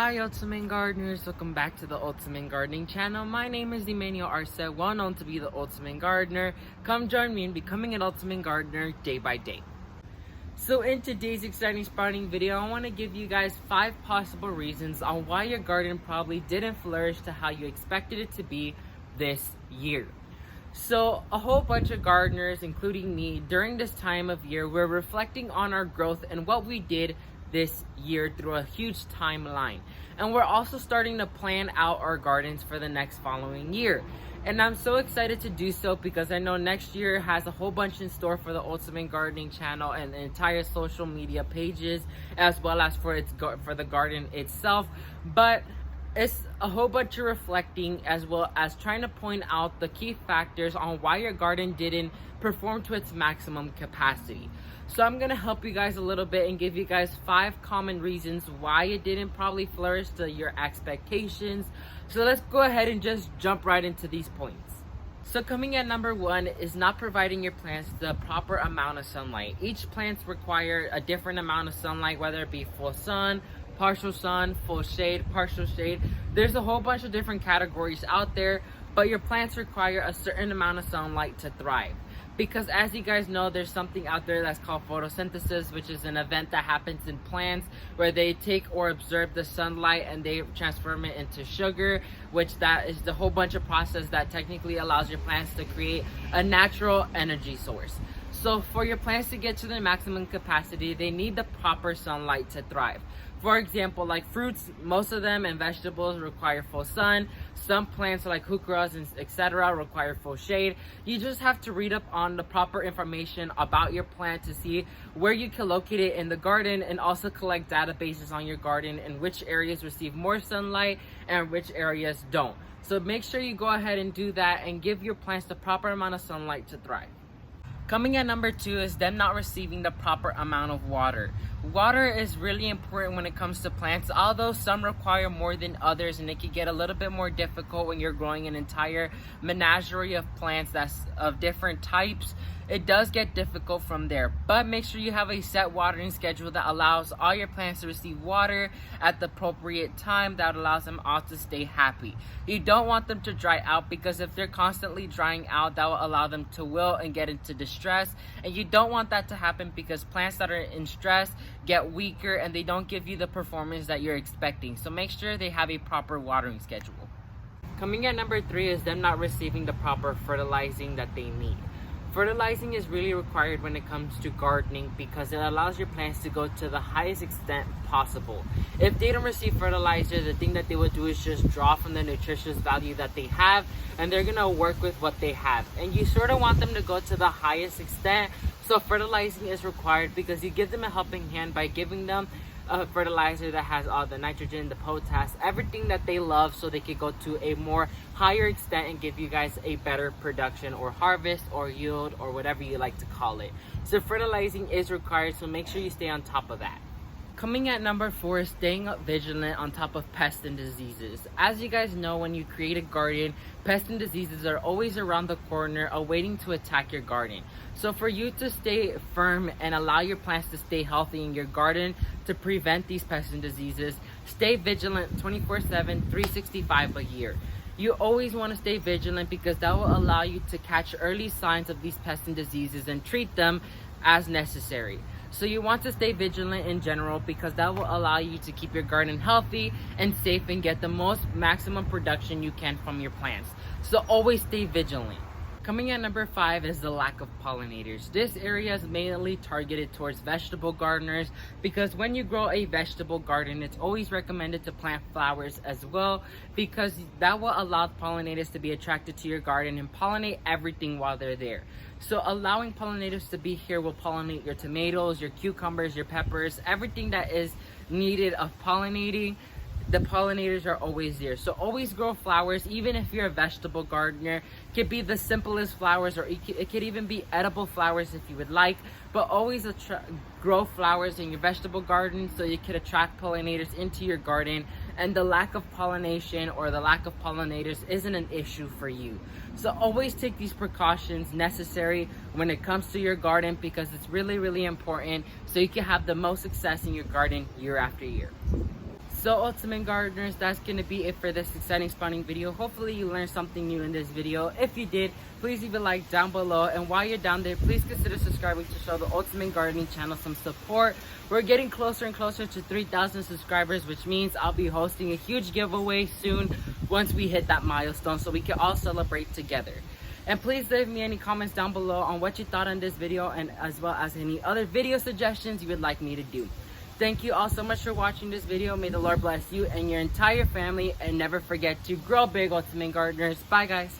Hi Ultimate Gardeners, welcome back to the Ultimate Gardening channel. My name is Emmanuel Arce, well known to be the Ultimate Gardener. Come join me in becoming an Ultimate Gardener day by day. So in today's exciting sprouting video, I want to give you guys 5 possible reasons on why your garden probably didn't flourish to how you expected it to be this year. So a whole bunch of gardeners, including me, during this time of year, we're reflecting on our growth and what we did this year through a huge timeline. And we're also starting to plan out our gardens for the next following year. And I'm so excited to do so because I know next year has a whole bunch in store for the Ultimate Gardening channel and the entire social media pages, as well as for the garden itself. But it's a whole bunch of reflecting, as well as trying to point out the key factors on why your garden didn't perform to its maximum capacity. So I'm going to help you guys a little bit and give you guys 5 common reasons why it didn't probably flourish to your expectations. So let's go ahead and just jump right into these points. So coming at number 1 is not providing your plants the proper amount of sunlight. Each plants require a different amount of sunlight, whether it be full sun, partial sun, full shade, partial shade. There's a whole bunch of different categories out there, but your plants require a certain amount of sunlight to thrive. Because as you guys know, there's something out there that's called photosynthesis, which is an event that happens in plants where they take or absorb the sunlight and they transform it into sugar, which that is the whole bunch of process that technically allows your plants to create a natural energy source. So for your plants to get to their maximum capacity, they need the proper sunlight to thrive. For example, like fruits, most of them, and vegetables require full sun. Some plants like heucheras and etc. require full shade. You just have to read up on the proper information about your plant to see where you can locate it in the garden, and also collect databases on your garden and which areas receive more sunlight and which areas don't. So make sure you go ahead and do that and give your plants the proper amount of sunlight to thrive. Coming at number 2 is them not receiving the proper amount of water. Water is really important when it comes to plants, although some require more than others, and it can get a little bit more difficult when you're growing an entire menagerie of plants that's of different types. It does get difficult from there, but make sure you have a set watering schedule that allows all your plants to receive water at the appropriate time, that allows them all to stay happy. You don't want them to dry out, because if they're constantly drying out, that will allow them to wilt and get into distress, and you don't want that to happen, because plants that are in stress get weaker and they don't give you the performance that you're expecting. So make sure they have a proper watering schedule. Coming at number 3 is them not receiving the proper fertilizing that they need. Fertilizing is really required when it comes to gardening, because it allows your plants to go to the highest extent possible. If they don't receive fertilizer, the thing that they will do is just draw from the nutritious value that they have, and they're gonna work with what they have. And you sort of want them to go to the highest extent, so fertilizing is required, because you give them a helping hand by giving them a fertilizer that has all the nitrogen, the potash, everything that they love, so they can go to a more higher extent and give you guys a better production or harvest or yield or whatever you like to call it. So fertilizing is required, so make sure you stay on top of that. Coming at number 4 is staying vigilant on top of pests and diseases. As you guys know, when you create a garden, pests and diseases are always around the corner, awaiting to attack your garden. So for you to stay firm and allow your plants to stay healthy in your garden to prevent these pests and diseases, stay vigilant 24/7, 365 a year. You always want to stay vigilant, because that will allow you to catch early signs of these pests and diseases and treat them as necessary. So you want to stay vigilant in general, because that will allow you to keep your garden healthy and safe and get the most maximum production you can from your plants. So always stay vigilant. Coming at number 5 is the lack of pollinators. This area is mainly targeted towards vegetable gardeners, because when you grow a vegetable garden, it's always recommended to plant flowers as well, because that will allow pollinators to be attracted to your garden and pollinate everything while they're there. So allowing pollinators to be here will pollinate your tomatoes, your cucumbers, your peppers, everything that is needed of pollinating. The pollinators are always there. So always grow flowers, even if you're a vegetable gardener. It could be the simplest flowers, or it could even be edible flowers if you would like, but always grow flowers in your vegetable garden so you could attract pollinators into your garden, and the lack of pollination or the lack of pollinators isn't an issue for you. So always take these precautions necessary when it comes to your garden, because it's really, really important, so you can have the most success in your garden year after year. So ultimate gardeners, that's gonna be it for this exciting spawning video. Hopefully you learned something new in this video. If you did, please leave a like down below, and while you're down there, please consider subscribing to show the Ultimate Gardening channel some support. We're getting closer and closer to 3,000 subscribers, which means I'll be hosting a huge giveaway soon once we hit that milestone, so we can all celebrate together. And please leave me any comments down below on what you thought on this video, and as well as any other video suggestions you would like me to do. Thank you all so much for watching this video. May the Lord bless you and your entire family, and never forget to grow big, Ultimate Gardeners. Bye guys.